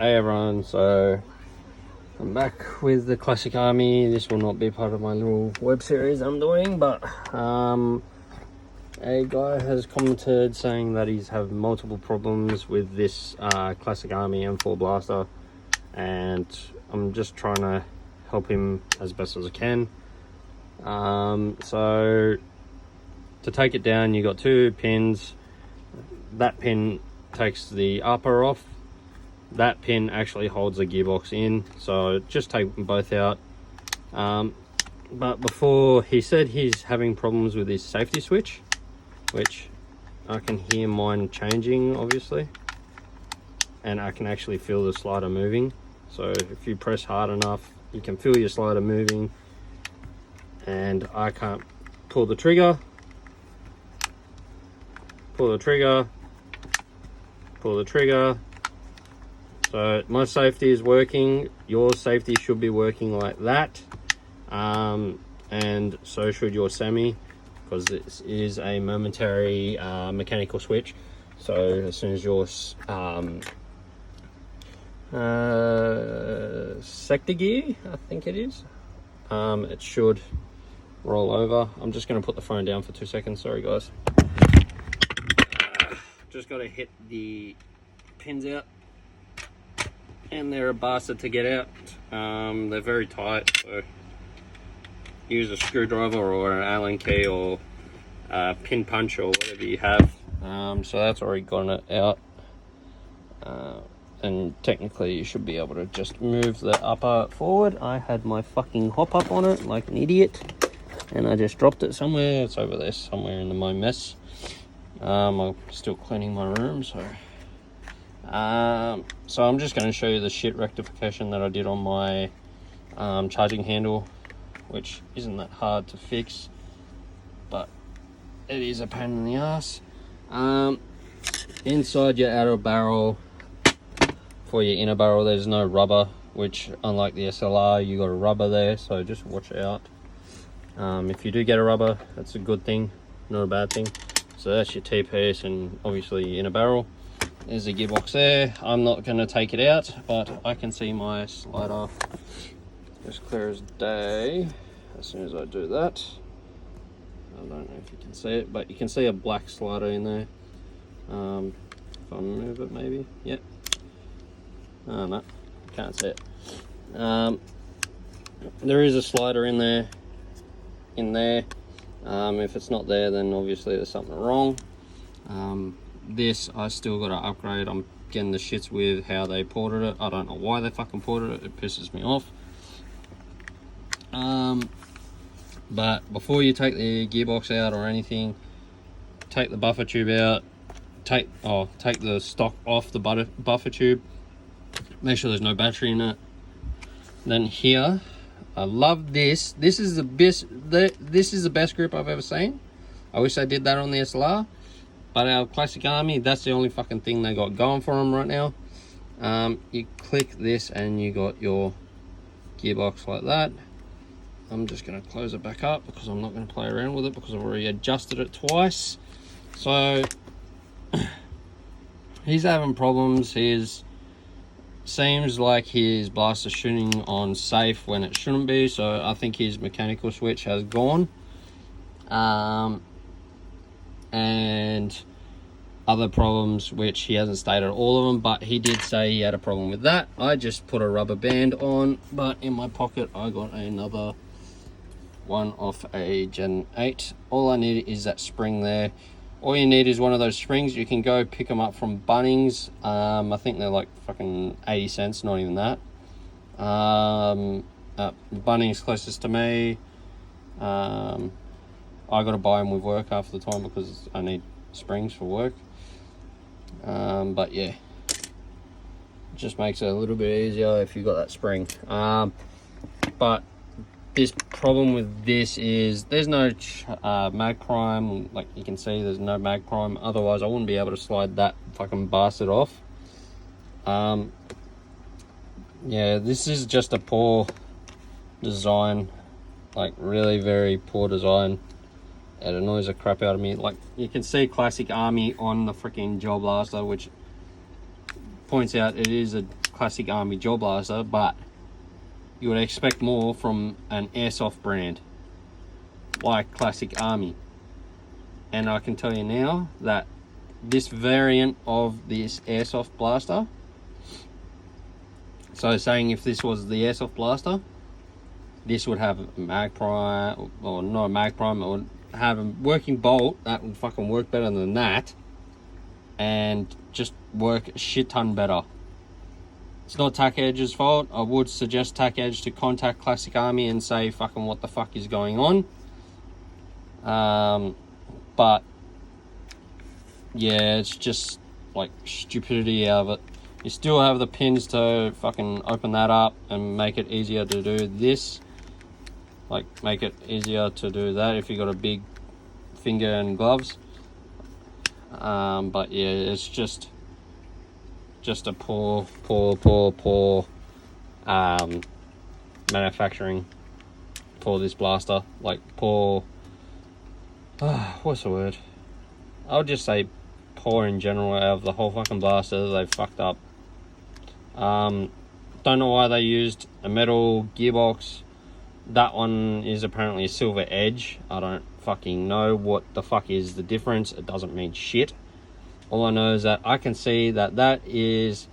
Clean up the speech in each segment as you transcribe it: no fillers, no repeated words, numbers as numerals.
Hey everyone, so I'm back with the Classic Army. This will not be part of my little web series I'm doing, but a guy has commented saying that he's having multiple problems with this Classic Army M4 blaster, and I'm just trying to help him as best as I can. So to take it down, you got two pins. That pin takes the upper off. That pin actually holds the gearbox in, so just take them both out. But before, he said he's having problems with his safety switch, which I can hear mine changing obviously, and I can actually feel the slider moving. So if you press hard enough, you can feel your slider moving, and I can't pull the trigger, pull the trigger, pull the trigger. So my safety is working, your safety should be working like that, and so should your semi, because this is a momentary mechanical switch. So as soon as your sector gear, I think it is, it should roll over. I'm just going to put the phone down for 2 seconds, sorry guys. Just got to hit the pins out, and they're a bastard to get out. They're very tight, so use a screwdriver or an Allen key or a pin punch or whatever you have. So that's already gotten it out, and technically you should be able to just move the upper forward. I had my fucking hop up on it like an idiot, and I just dropped it somewhere. It's over there somewhere in my mess. I'm still cleaning my room, so I'm just going to show you the shit rectification that I did on my charging handle, which isn't that hard to fix, but it is a pain in the ass. Inside your outer barrel, for your inner barrel, there's no rubber, which unlike the SLR, you got a rubber there, so just watch out. If you do get a rubber, that's a good thing, not a bad thing. So that's your T-piece and obviously your inner barrel. There's a gearbox there. I'm not going to take it out, but I can see my slider as clear as day as soon as I do that. I don't know if you can see it, but you can see a black slider in there. If I move it, maybe. Yep. Oh no, can't see it. There is a slider in there. If it's not there, then obviously there's something wrong. This I still got to upgrade. I'm getting the shits with how they ported it. I don't know why they fucking ported it. It pisses me off. But before you take the gearbox out or anything, take the buffer tube out. Take the stock off the buffer tube. Make sure there's no battery in it. Then here, I love this. This is the best. This is the best grip I've ever seen. I wish I did that on the SLR. But our Classic Army, that's the only fucking thing they got going for them right now. You click this and you got your gearbox like that. I'm just going to close it back up because I'm not going to play around with it because I've already adjusted it twice. So he's having problems. Seems like his blaster's shooting on safe when it shouldn't be. So I think his mechanical switch has gone. And other problems which he hasn't stated all of them, but he did say he had a problem with that. I just put a rubber band on, but in my pocket I got another one off a Gen 8. All I need is that spring there. All you need is one of those springs. You can go pick them up from Bunnings. I think they're like fucking 80 cents, not even that. Bunnings closest to me. I got to buy them with work half the time because I need springs for work. But yeah, it just makes it a little bit easier if you got that spring. But this problem with this is there's no mag prime. Like you can see, there's no mag prime. Otherwise, I wouldn't be able to slide that fucking bastard off. Yeah, this is just a poor design, like really very poor design. It annoys the crap out of me. Like you can see Classic Army on the freaking gel blaster, which points out it is a Classic Army gel blaster, but you would expect more from an airsoft brand like Classic Army. And I can tell you now that this variant of this airsoft blaster, so saying if this was the airsoft blaster, this would have a mag prime, or not a mag prime, it would have a working bolt that would fucking work better than that, and just work a shit ton better. It's not Tac Edge's fault. I would suggest Tac Edge to contact Classic Army and say fucking what the fuck is going on. But yeah, it's just like stupidity out of it. You still have the pins to fucking open that up and make it easier to do this. Like, make it easier to do that if you got a big finger and gloves. But yeah, it's just a poor manufacturing for this blaster. Like, poor, what's the word? I would just say poor in general out of the whole fucking blaster. They fucked up. Don't know why they used a metal gearbox. That one is apparently a silver edge. I don't fucking know what the fuck is the difference. It doesn't mean shit. All I know is that I can see that that is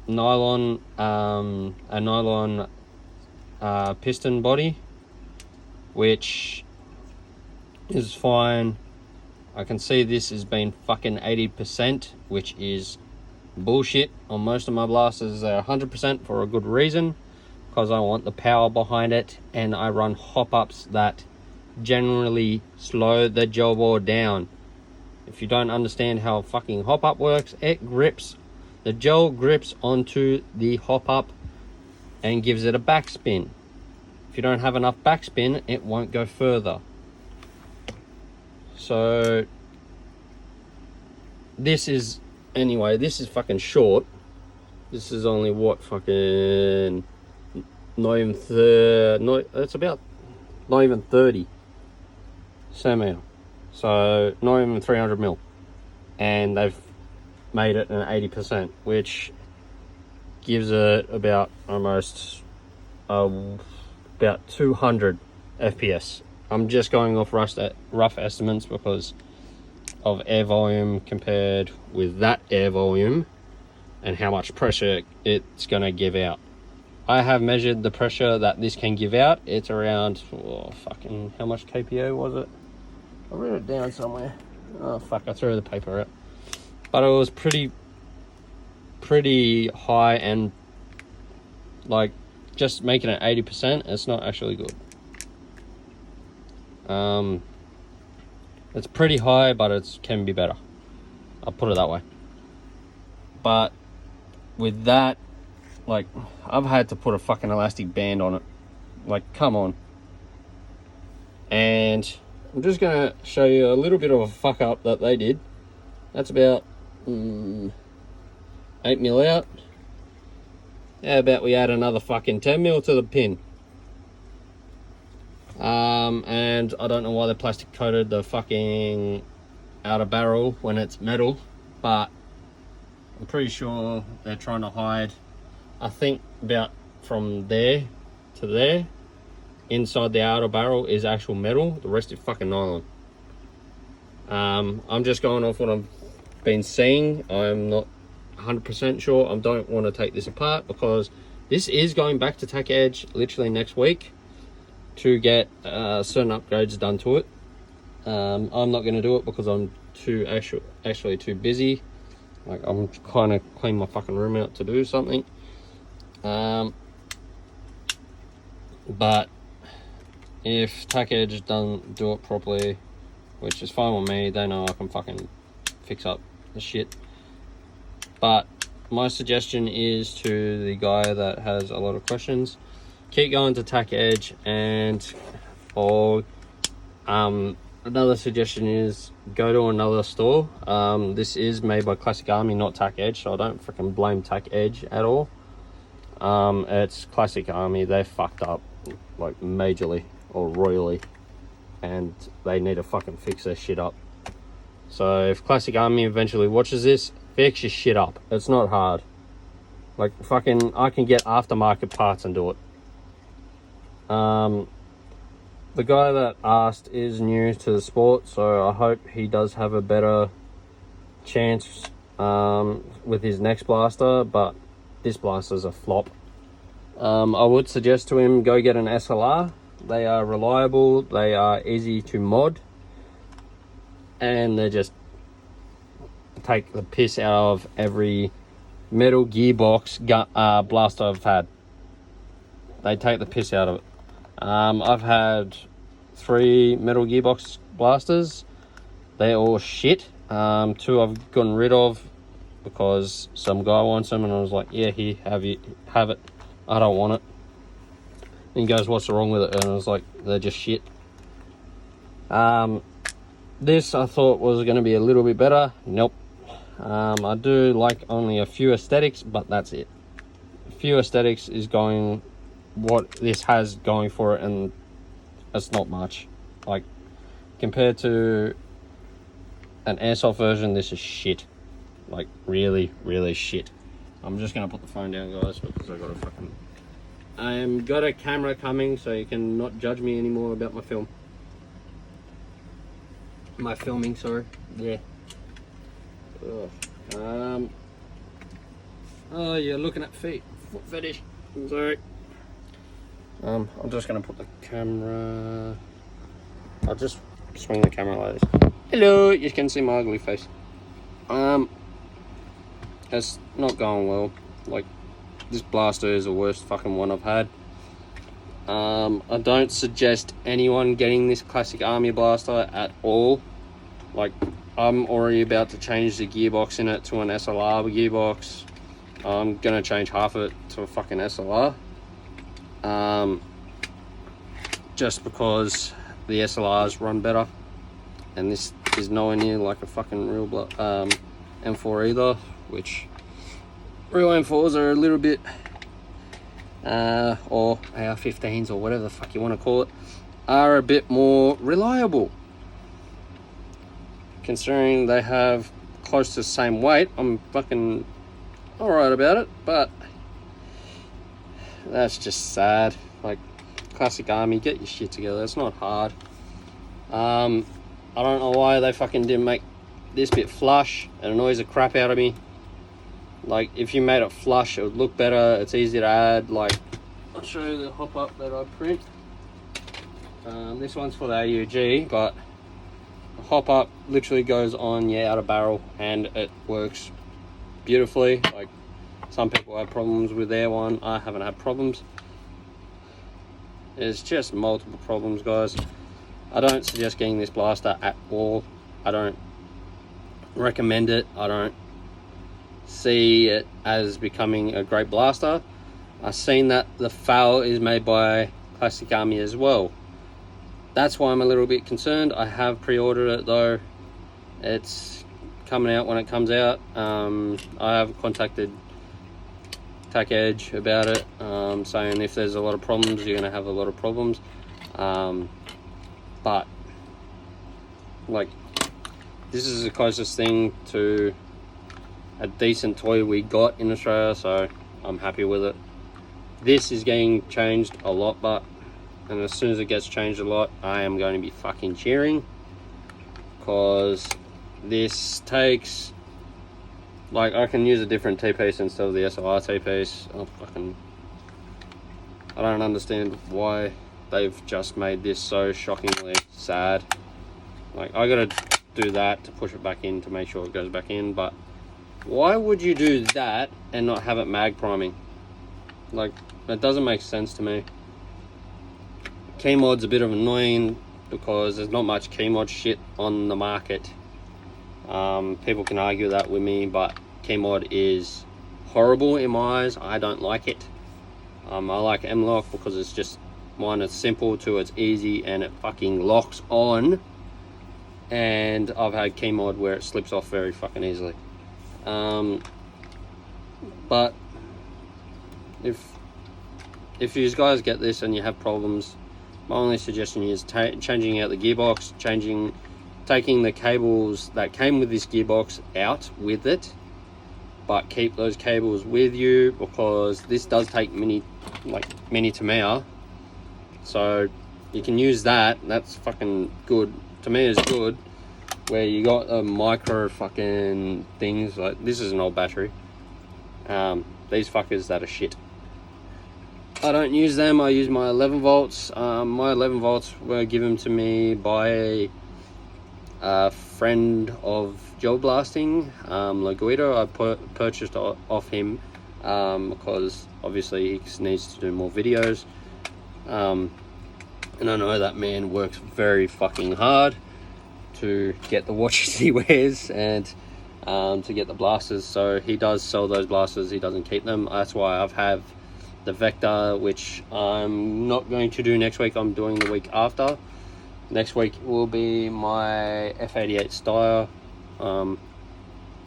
nylon, a nylon piston body, which is fine. I can see this has been fucking 80%, which is bullshit. On most of my blasters, they're 100% for a good reason, because I want the power behind it, and I run hop-ups that generally slow the gel ball down. If you don't understand how fucking hop-up works, it grips, the gel grips onto the hop-up and gives it a backspin. If you don't have enough backspin, it won't go further. So this is, anyway, this is fucking short. This is only what, fucking not even it's about not even 30 centimeter, so not even 300 mil, and they've made it an 80%, which gives it about almost about 200 FPS. I'm just going off rough estimates because of air volume compared with that air volume and how much pressure it's going to give out. I have measured the pressure that this can give out. It's around, fucking, how much kPa was it? I wrote it down somewhere. Oh fuck, I threw the paper out. But it was pretty high, and like just making it 80%, it's not actually good. It's pretty high, but it can be better. I'll put it that way. But with that, like, I've had to put a fucking elastic band on it. Like, come on. And I'm just gonna show you a little bit of a fuck up that they did. That's about 8 mil out. How about we add another fucking 10 mil to the pin? And I don't know why they plastic coated the fucking outer barrel when it's metal, but I'm pretty sure they're trying to hide, I think about from there to there, inside the outer barrel is actual metal, the rest is fucking nylon. I'm just going off what I've been seeing. I'm not 100% sure. I don't want to take this apart because this is going back to Tac Edge literally next week to get certain upgrades done to it. I'm not going to do it because I'm actually too busy. Like, I'm kind of cleaning my fucking room out to do something. But if Tac Edge doesn't do it properly, which is fine with me, they know I can fucking fix up the shit. But my suggestion is to the guy that has a lot of questions, keep going to Tac Edge, and another suggestion is go to another store. This is made by Classic Army, not Tac Edge, so I don't freaking blame Tac Edge at all. It's Classic Army. They fucked up like majorly or royally, and they need to fucking fix their shit up. So if Classic Army eventually watches this, fix your shit up. It's not hard. Like fucking, I can get aftermarket parts and do it. The guy that asked is new to the sport, so I hope he does have a better chance with his next blaster, but this blaster's a flop. I would suggest to him, go get an SLR. They are reliable, they are easy to mod, and they just take the piss out of every metal gearbox blaster I've had. They take the piss out of it. I've had 3 metal gearbox blasters. They're all shit. 2 I've gotten rid of because some guy wants them, and I was like, yeah, here, have it. I don't want it. And he goes, what's wrong with it? And I was like, they're just shit. This I thought was going to be a little bit better. Nope. I do like only a few aesthetics, but that's it. A few aesthetics is going what this has going for it, and it's not much. Like, compared to an airsoft version, this is shit. Like, really, really shit. I'm just gonna put the phone down, guys, because I've got a camera coming, so you can not judge me anymore about my filming, sorry. Yeah. Ugh. Oh, you're looking at feet. Foot fetish. I'm sorry. I'm just gonna put the camera. I'll just swing the camera like this. Hello, you can see my ugly face. It's not going well. Like, this blaster is the worst fucking one I've had. I don't suggest anyone getting this classic army blaster at all. Like, I'm already about to change the gearbox in it to an SLR gearbox. I'm gonna change half of it to a fucking SLR. Just because the SLRs run better, and this is nowhere near like a fucking real M4 either, which real M4s are a little bit, or AR-15s or whatever the fuck you want to call it, are a bit more reliable. Considering they have close to the same weight, I'm fucking alright about it, but that's just sad. Like, classic army, get your shit together. It's not hard. I don't know why they fucking didn't make this bit flush. It annoys the crap out of me. Like, if you made it flush, it would look better. It's easy to add. Like, I'll show you the hop-up that I print. This one's for the AUG, but the hop-up literally goes on your outer barrel, and it works beautifully. Like, some people have problems with their one. I haven't had problems. There's just multiple problems, guys. I don't suggest getting this blaster at all. I don't recommend it. I don't see it as becoming a great blaster. I've seen that the FAL is made by Classic Army as well. That's why I'm a little bit concerned. I have pre-ordered it though. It's coming out when it comes out. I have contacted Tac Edge about it, saying if there's a lot of problems, you're going to have a lot of problems. But, like, this is the closest thing to a decent toy we got in Australia, so I'm happy with it. This is getting changed a lot, and as soon as it gets changed a lot, I am going to be fucking cheering, because this takes, like, I can use a different T-piece instead of the SLR T-piece. I don't understand why they've just made this so shockingly sad. Like, I gotta do that to push it back in to make sure it goes back in, but why would you do that and not have it mag priming? Like, that doesn't make sense to me. Keymod's a bit of annoying because there's not much Keymod shit on the market. People can argue that with me, but Keymod is horrible in my eyes. I don't like it. I like M-Lock because it's just, mine is simple to it's easy and it fucking locks on. And I've had Keymod where it slips off very fucking easily. But if you guys get this and you have problems, my only suggestion is changing out the gearbox, taking the cables that came with this gearbox out with it, but keep those cables with you, because this does take mini to measure, so you can use that. That's fucking good. To me, is good. Where you got a micro fucking things, like this is an old battery. These fuckers that are shit, I don't use them. I use my 11 volts. My 11 volts were given to me by a friend of gel blasting, Laguido. I purchased off him because obviously he needs to do more videos, and I know that man works very fucking hard to get the watches he wears and to get the blasters. So he does sell those blasters, he doesn't keep them. That's why I've have the Vector, which I'm not going to do next week. I'm doing the week after. Next week will be my F88 Steyr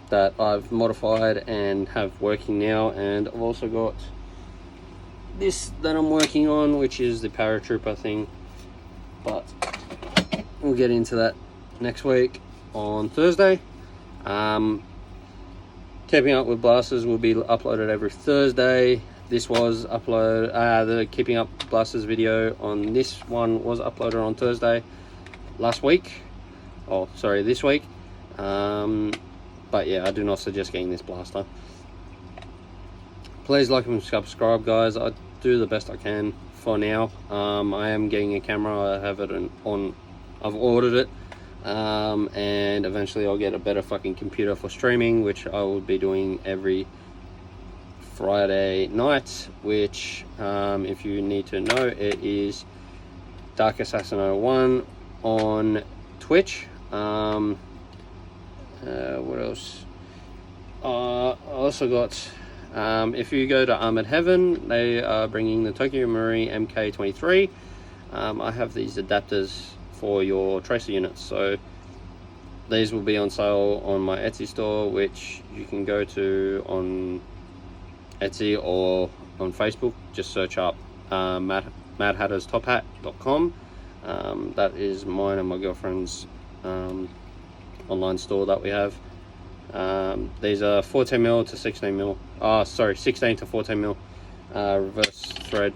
that I've modified and have working now, and I've also got this that I'm working on, which is the Paratrooper thing, but we'll get into that next week on Thursday. Keeping Up with Blasters will be uploaded every Thursday. This was the Keeping Up Blasters video on this one was uploaded on Thursday this week. But yeah, I do not suggest getting this blaster. Please like and subscribe, guys. I do the best I can for now. I am getting a camera. I have it I've ordered it, and eventually I'll get a better fucking computer for streaming, which I will be doing every Friday night, which if you need to know, it is Dark Assassin 01 on Twitch. What else? I also got, if you go to Armored Heaven, they are bringing the Tokyo Marui MK23. I have these adapters for your tracer units, so these will be on sale on my Etsy store, which you can go to on Etsy or on Facebook. Just search up madhatterstophat.com. That is mine and my girlfriend's online store that we have. These are 14mm to 16mm. 16 to 14mm reverse thread.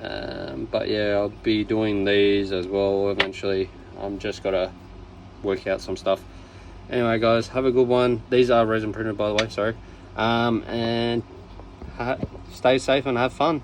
But yeah, I'll be doing these as well eventually. I'm just gotta work out some stuff. Anyway, guys, have a good one. These are resin printed, by the way. Sorry. And stay safe and have fun.